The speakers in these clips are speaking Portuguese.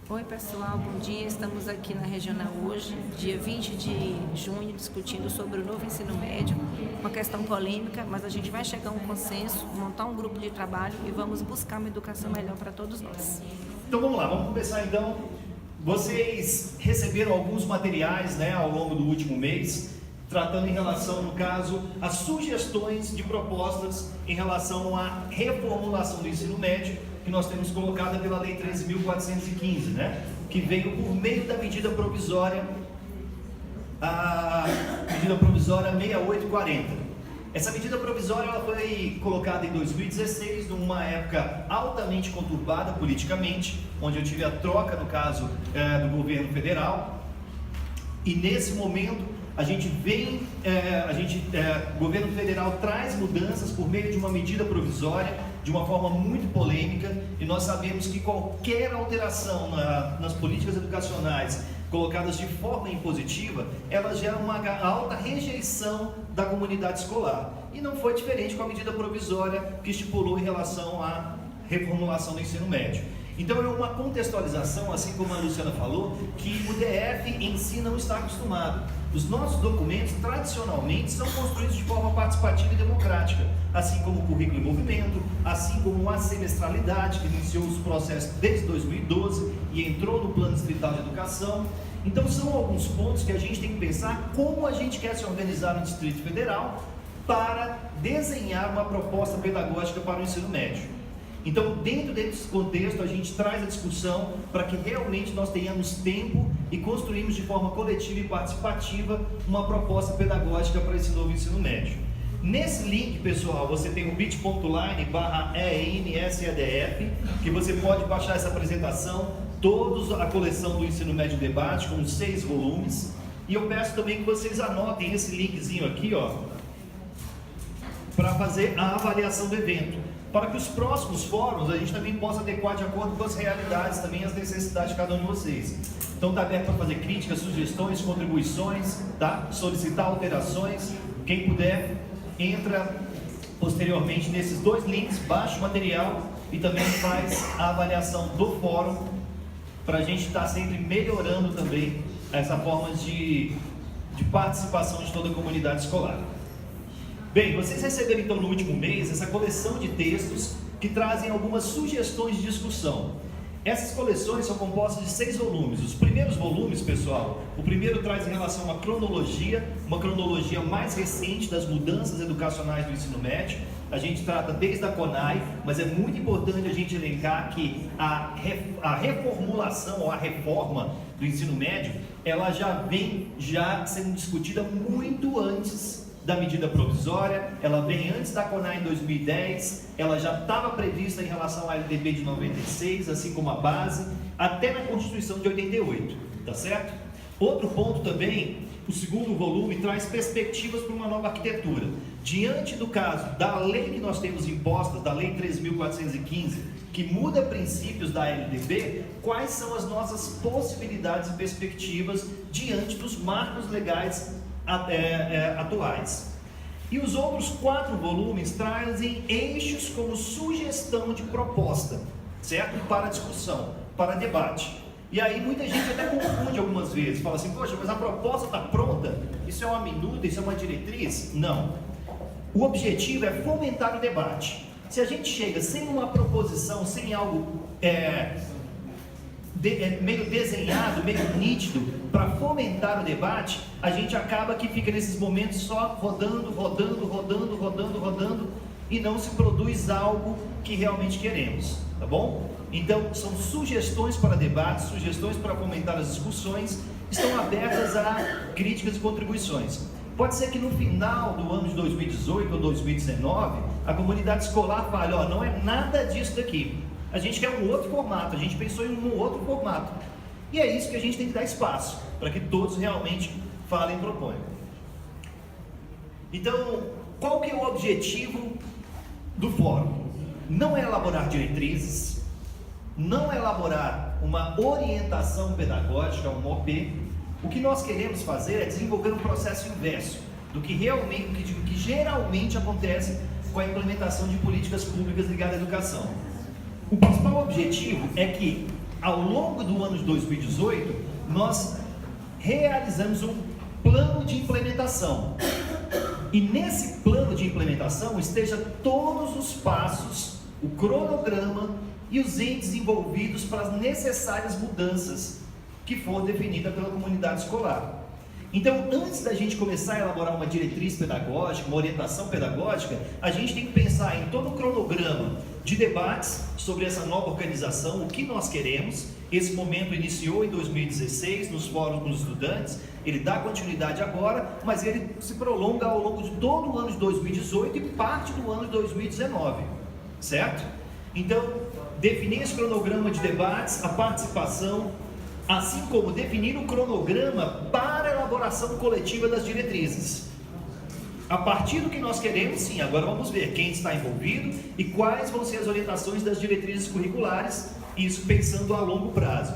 Oi pessoal, bom dia. Estamos aqui na Regional hoje, dia 20 de junho, discutindo sobre o novo ensino médio, uma questão polêmica, mas a gente vai chegar a um consenso, montar um grupo de trabalho e vamos buscar uma educação melhor para todos nós. Então vamos lá, vamos começar então. Vocês receberam alguns materiais, ao longo do último mês, tratando em relação, no caso, as sugestões de propostas em relação à reformulação do ensino médio, que nós temos colocada pela Lei 13.415, que veio por meio da medida provisória, a medida provisória 6840. Essa medida provisória ela foi colocada em 2016, numa época altamente conturbada politicamente, onde eu tive a troca, no caso, do governo federal, e nesse momento a gente o governo federal traz mudanças por meio de uma medida provisória, de uma forma muito polêmica, e nós sabemos que qualquer alteração nas políticas educacionais colocadas de forma impositiva, ela gera uma alta rejeição da comunidade escolar. E não foi diferente com a medida provisória que estipulou em relação à reformulação do ensino médio. Então é uma contextualização, assim como a Luciana falou, que o DF em si não está acostumado. Os nossos documentos, tradicionalmente, são construídos de forma participativa e democrática, assim como o currículo em movimento, assim como a semestralidade, que iniciou os processos desde 2012 e entrou no Plano Distrital de Educação. Então são alguns pontos que a gente tem que pensar como a gente quer se organizar no Distrito Federal para desenhar uma proposta pedagógica para o ensino médio. Então, dentro desse contexto, a gente traz a discussão para que realmente nós tenhamos tempo e construímos de forma coletiva e participativa uma proposta pedagógica para esse novo ensino médio. Nesse link, pessoal, você tem o bit.ly/ENSEDF, que você pode baixar essa apresentação, toda a coleção do Ensino Médio Debate, com 6 volumes. E eu peço também que vocês anotem esse linkzinho aqui, para fazer a avaliação do evento, para que os próximos fóruns a gente também possa adequar de acordo com as realidades, também as necessidades de cada um de vocês. Então está aberto para fazer críticas, sugestões, contribuições, solicitar alterações. Quem puder, entra posteriormente nesses 2 links, baixa o material e também faz a avaliação do fórum, para a gente estar sempre melhorando também essa forma de participação de toda a comunidade escolar. Bem, vocês receberam então no último mês essa coleção de textos que trazem algumas sugestões de discussão. Essas coleções são compostas de 6 volumes. Os primeiros volumes, pessoal, o primeiro traz em relação a uma cronologia mais recente das mudanças educacionais do ensino médio. A gente trata desde a CONAI, mas é muito importante a gente elencar que a reformulação ou a reforma do ensino médio, ela já vem sendo discutida muito antes da medida provisória, ela vem antes da CONAI em 2010, ela já estava prevista em relação à LDB de 96, assim como a base, até na Constituição de 88, tá certo? Outro ponto também, o segundo volume traz perspectivas para uma nova arquitetura. Diante do caso da lei que nós temos imposta, da Lei 13.415, que muda princípios da LDB, quais são as nossas possibilidades e perspectivas diante dos marcos legais atuais. E os outros 4 volumes trazem eixos como sugestão de proposta, certo? Para discussão, para debate. E aí muita gente até confunde algumas vezes, fala assim, poxa, mas a proposta está pronta? Isso é uma minuta, isso é uma diretriz? Não. O objetivo é fomentar o debate. Se a gente chega sem uma proposição, sem algo meio desenhado, meio nítido, para fomentar o debate, a gente acaba que fica nesses momentos só rodando, e não se produz algo que realmente queremos, tá bom? Então, são sugestões para debate, sugestões para fomentar as discussões, estão abertas a críticas e contribuições. Pode ser que no final do ano de 2018 ou 2019, a comunidade escolar fale, não é nada disso daqui. A gente quer um outro formato, a gente pensou em um outro formato. E é isso que a gente tem que dar espaço, para que todos realmente falem e proponham. Então, qual que é o objetivo do fórum? Não é elaborar diretrizes, não é elaborar uma orientação pedagógica, um OP. O que nós queremos fazer é desenvolver um processo inverso do que geralmente acontece com a implementação de políticas públicas ligadas à educação. O principal objetivo é que ao longo do ano de 2018, nós realizamos um plano de implementação. E nesse plano de implementação esteja todos os passos, o cronograma e os entes envolvidos para as necessárias mudanças que for definida pela comunidade escolar. Então, antes da gente começar a elaborar uma diretriz pedagógica, uma orientação pedagógica, a gente tem que pensar em todo o cronograma de debates sobre essa nova organização, o que nós queremos. Esse momento iniciou em 2016, nos fóruns com os estudantes, ele dá continuidade agora, mas ele se prolonga ao longo de todo o ano de 2018 e parte do ano de 2019, certo? Então, definir esse cronograma de debates, a participação, assim como definir o cronograma para a elaboração coletiva das diretrizes. A partir do que nós queremos, sim, agora vamos ver quem está envolvido e quais vão ser as orientações das diretrizes curriculares, isso pensando a longo prazo.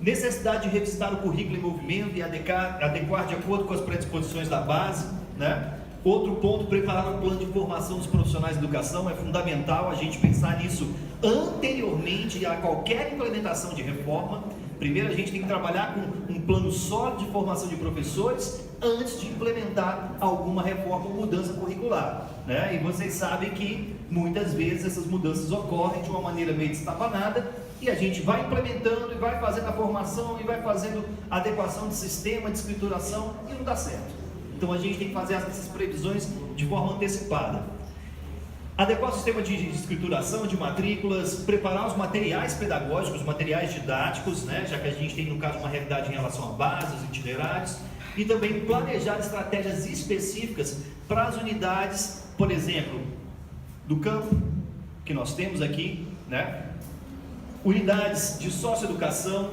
Necessidade de revisitar o currículo em movimento e adequar de acordo com as predisposições da base, né? Outro ponto, preparar um plano de formação dos profissionais de educação. É fundamental a gente pensar nisso anteriormente a qualquer implementação de reforma. Primeiro a gente tem que trabalhar com um plano sólido de formação de professores antes de implementar alguma reforma ou mudança curricular, né? E vocês sabem que muitas vezes essas mudanças ocorrem de uma maneira meio destapanada e a gente vai implementando e vai fazendo a formação e vai fazendo a adequação de sistema, de escrituração e não dá certo. Então a gente tem que fazer essas previsões de forma antecipada. Adequar o sistema de escrituração, de matrículas, preparar os materiais pedagógicos, os materiais didáticos, né? Já que a gente tem, no caso, uma realidade em relação a bases, itinerários, e também planejar estratégias específicas para as unidades, por exemplo, do campo, que nós temos aqui, né? Unidades de socioeducação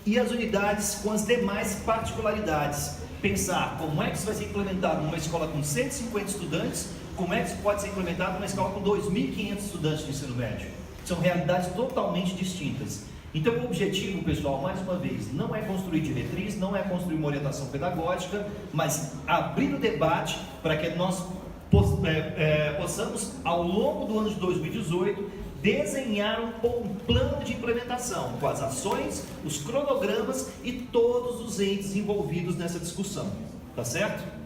e as unidades com as demais particularidades. Pensar como é que isso vai ser implementado numa escola com 150 estudantes, como é que isso pode ser implementado numa escola com 2.500 estudantes de ensino médio. São realidades totalmente distintas. Então o objetivo, pessoal, mais uma vez, não é construir diretriz, não é construir uma orientação pedagógica, mas abrir o debate para que nós possamos, ao longo do ano de 2018, desenhar um plano de implementação com as ações, os cronogramas e todos os entes envolvidos nessa discussão, tá certo?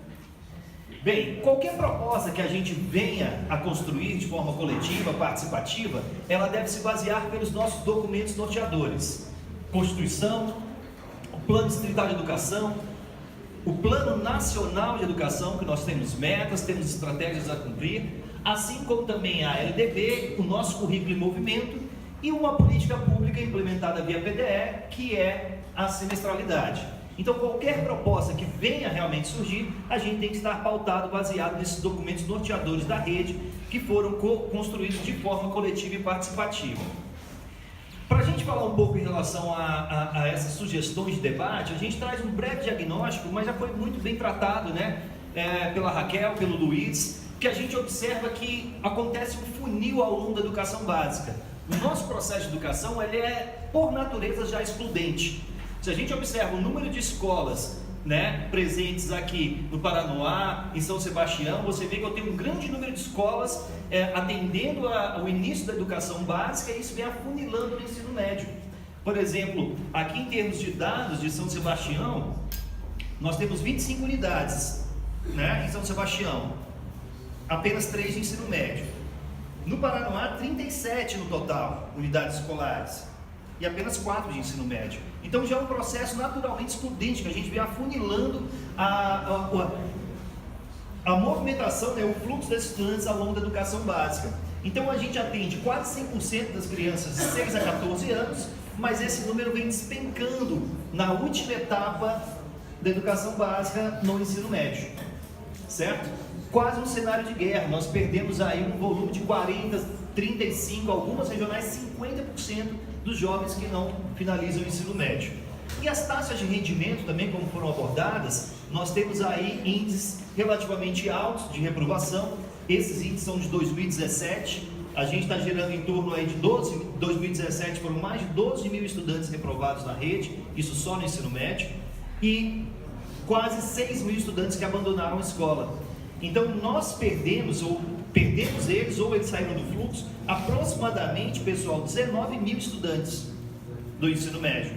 Bem, qualquer proposta que a gente venha a construir de forma coletiva, participativa, ela deve se basear pelos nossos documentos norteadores: Constituição, o Plano Distrital de Educação, o Plano Nacional de Educação, que nós temos metas, temos estratégias a cumprir, assim como também a LDB, o nosso currículo em movimento e uma política pública implementada via PDE, que é a semestralidade. Então, qualquer proposta que venha realmente surgir, a gente tem que estar pautado, baseado nesses documentos norteadores da rede, que foram construídos de forma coletiva e participativa. Para a gente falar um pouco em relação a essas sugestões de debate, a gente traz um breve diagnóstico, mas já foi muito bem tratado, né? Pela Raquel, pelo Luiz, que a gente observa que acontece um funil ao longo da educação básica. O nosso processo de educação, ele é, por natureza, já excludente. Se a gente observa o número de escolas, né, presentes aqui no Paranoá, em São Sebastião, você vê que eu tenho um grande número de escolas atendendo ao início da educação básica, e isso vem afunilando no ensino médio. Por exemplo, aqui em termos de dados de São Sebastião, nós temos 25 unidades, né, em São Sebastião, apenas 3 de ensino médio. No Paranoá, 37 no total, unidades escolares, e apenas 4 de ensino médio. Então já é um processo naturalmente excludente, que a gente vem afunilando a movimentação, né, o fluxo desses estudantes ao longo da educação básica. Então a gente atende quase 100% das crianças de 6 a 14 anos, mas esse número vem despencando na última etapa da educação básica no ensino médio, certo? Quase um cenário de guerra. Nós perdemos aí um volume de 40, 35, algumas regionais 50% dos jovens que não finalizam o ensino médio. E as taxas de rendimento também, como foram abordadas, nós temos aí índices relativamente altos de reprovação. Esses índices são de 2017, a gente está gerando em torno aí de 2017 foram mais de 12 mil estudantes reprovados na rede, isso só no ensino médio, e quase 6 mil estudantes que abandonaram a escola. Então nós perdemos eles, ou eles saíram do fluxo, aproximadamente, pessoal, 19 mil estudantes do ensino médio,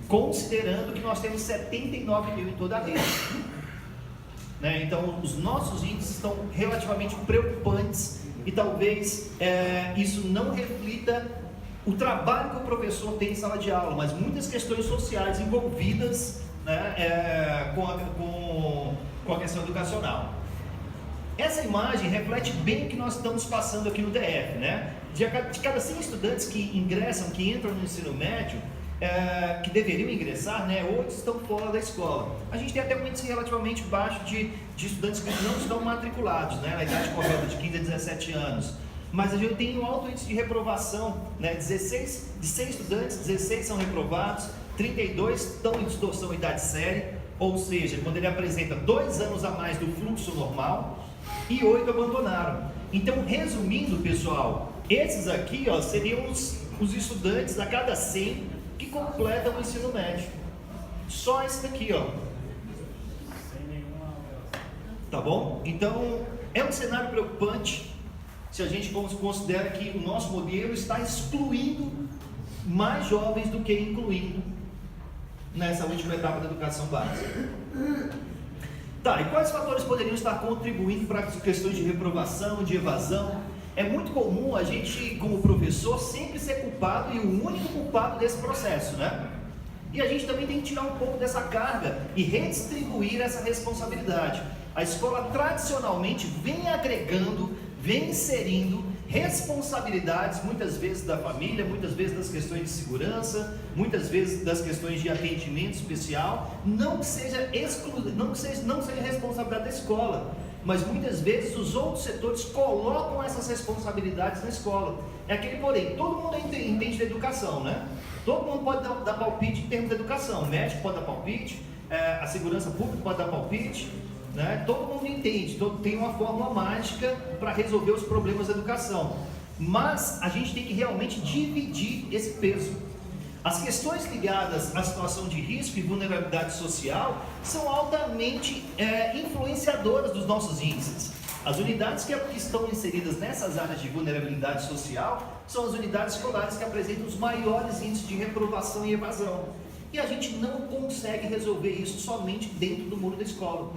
considerando que nós temos 79 mil em toda a rede. Né? Então, os nossos índices estão relativamente preocupantes e talvez isso não reflita o trabalho que o professor tem em sala de aula, mas muitas questões sociais envolvidas, né, com a questão educacional. Essa imagem reflete bem o que nós estamos passando aqui no DF, né? De cada 100 estudantes que ingressam, que entram no ensino médio, que deveriam ingressar, né, 8 estão fora da escola. A gente tem até um índice relativamente baixo de estudantes que não estão matriculados, né, na idade correta de 15 a 17 anos. Mas a gente tem um alto índice de reprovação, né, de 100 estudantes, 16 são reprovados, 32 estão em distorção idade série, ou seja, quando ele apresenta 2 anos a mais do fluxo normal, e 8 abandonaram. Então, resumindo, pessoal, esses aqui, ó, seriam os estudantes a cada 100 que completam o ensino médio. Só esse daqui, ó. Tá bom? Então, é um cenário preocupante se a gente considera que o nosso modelo está excluindo mais jovens do que incluindo nessa última etapa da educação básica. Tá, e quais fatores poderiam estar contribuindo para as questões de reprovação, de evasão? É muito comum a gente, como professor, sempre ser culpado e o único culpado desse processo, né? E a gente também tem que tirar um pouco dessa carga e redistribuir essa responsabilidade. A escola tradicionalmente vem agregando, vem inserindo responsabilidades, muitas vezes da família, muitas vezes das questões de segurança, muitas vezes das questões de atendimento especial, não que seja responsabilidade da escola, mas muitas vezes os outros setores colocam essas responsabilidades na escola. É aquele porém, todo mundo entende de educação, né? Todo mundo pode dar palpite em termos de educação, o médico pode dar palpite, a segurança pública pode dar palpite, né? Todo mundo entende, tem uma fórmula mágica para resolver os problemas da educação, mas a gente tem que realmente dividir esse peso. As questões ligadas à situação de risco e vulnerabilidade social são altamente influenciadoras dos nossos índices. As unidades que estão inseridas nessas áreas de vulnerabilidade social são as unidades escolares que apresentam os maiores índices de reprovação e evasão. E a gente não consegue resolver isso somente dentro do muro da escola.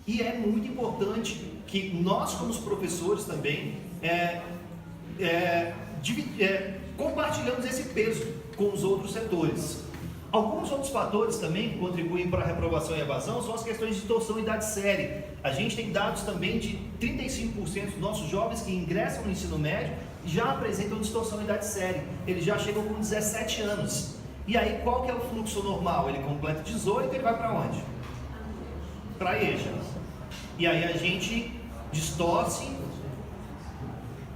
E é muito importante que nós, como os professores também, compartilhamos esse peso com os outros setores. Alguns outros fatores também que contribuem para a reprovação e evasão são as questões de distorção e idade série. A gente tem dados também de 35% dos nossos jovens que ingressam no ensino médio já apresentam distorção e idade série. Eles já chegam com 17 anos. E aí, qual que é o fluxo normal? Ele completa 18 e ele vai para onde? Para a EJA. E aí a gente distorce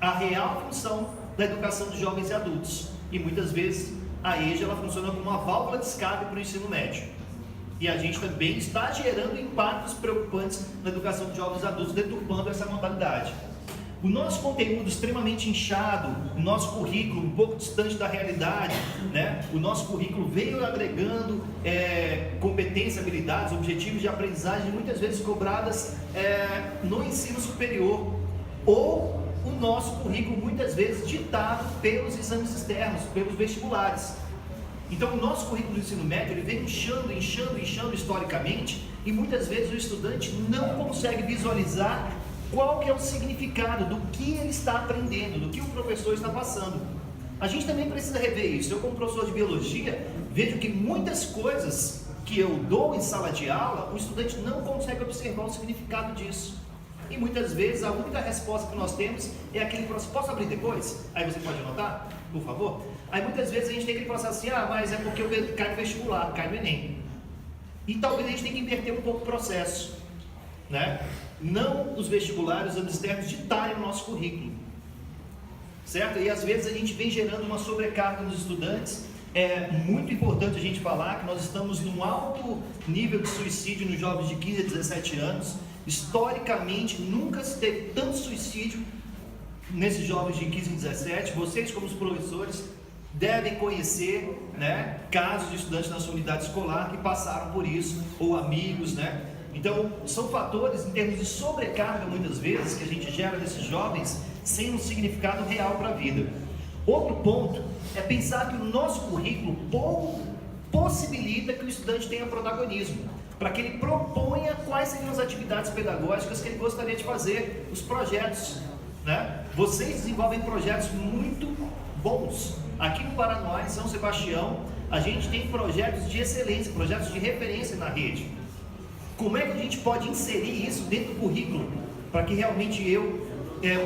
a real função da educação de jovens e adultos. E muitas vezes a EJA ela funciona como uma válvula de escape para o ensino médio. E a gente também está gerando impactos preocupantes na educação de jovens e adultos, deturpando essa modalidade. O nosso conteúdo extremamente inchado, o nosso currículo um pouco distante da realidade, né? O nosso currículo veio agregando competências, habilidades, objetivos de aprendizagem, muitas vezes cobradas no ensino superior, ou o nosso currículo muitas vezes ditado pelos exames externos, pelos vestibulares. Então o nosso currículo do ensino médio ele vem inchando historicamente, e muitas vezes o estudante não consegue visualizar qual que é o significado do que ele está aprendendo, do que o professor está passando. A gente também precisa rever isso. Eu, como professor de biologia, vejo que muitas coisas que eu dou em sala de aula, o estudante não consegue observar o significado disso. E muitas vezes a única resposta que nós temos é aquele processo. Posso abrir depois? Aí você pode anotar, por favor? Aí muitas vezes a gente tem aquele processo assim, mas é porque eu caio no vestibular, caio no Enem. E talvez a gente tenha que inverter um pouco o processo, né? Não os vestibulares, os exames externos ditarem o nosso currículo, certo? E às vezes a gente vem gerando uma sobrecarga nos estudantes. É muito importante a gente falar que nós estamos num alto nível de suicídio nos jovens de 15 a 17 anos. Historicamente, nunca se teve tanto suicídio nesses jovens de 15 a 17. Vocês, como os professores, devem conhecer, né, casos de estudantes na sua unidade escolar que passaram por isso, ou amigos, né? Então, são fatores em termos de sobrecarga, muitas vezes, que a gente gera desses jovens sem um significado real para a vida. Outro ponto é pensar que o nosso currículo possibilita que o estudante tenha protagonismo, para que ele proponha quais seriam as atividades pedagógicas que ele gostaria de fazer, os projetos, né? Vocês desenvolvem projetos muito bons. Aqui no Paraná, em São Sebastião, a gente tem projetos de excelência, projetos de referência na rede. Como é que a gente pode inserir isso dentro do currículo, para que realmente eu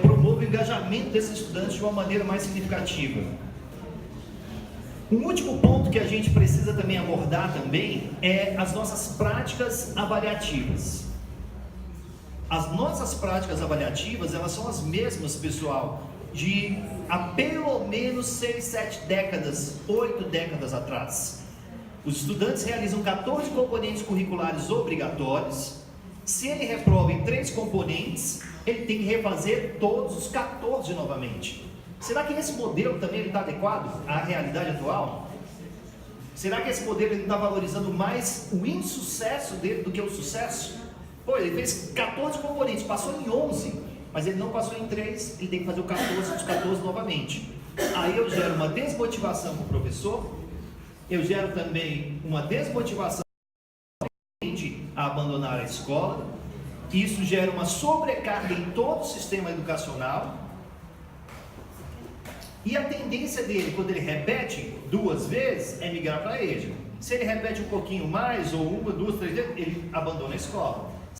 promova o engajamento desses estudantes de uma maneira mais significativa? Um último ponto que a gente precisa também abordar também é as nossas práticas avaliativas. As nossas práticas avaliativas, elas são as mesmas, pessoal, de há pelo menos 6, 7 décadas, 8 décadas atrás. Os estudantes realizam 14 componentes curriculares obrigatórios. Se ele reprova em 3 componentes, ele tem que refazer todos os 14 novamente. Será que esse modelo também está adequado à realidade atual? Será que esse modelo está valorizando mais o insucesso dele do que o sucesso? Pô, ele fez 14 componentes, passou em 11, mas ele não passou em 3, ele tem que fazer os 14 novamente. Aí eu gero uma desmotivação para o professor, eu gero também uma desmotivação a abandonar a escola, isso gera uma sobrecarga em todo o sistema educacional, e a tendência dele, quando ele repete 2 vezes, é migrar para a EJA. Se ele repete um pouquinho mais, ou 1, 2, 3 vezes, ele abandona a escola.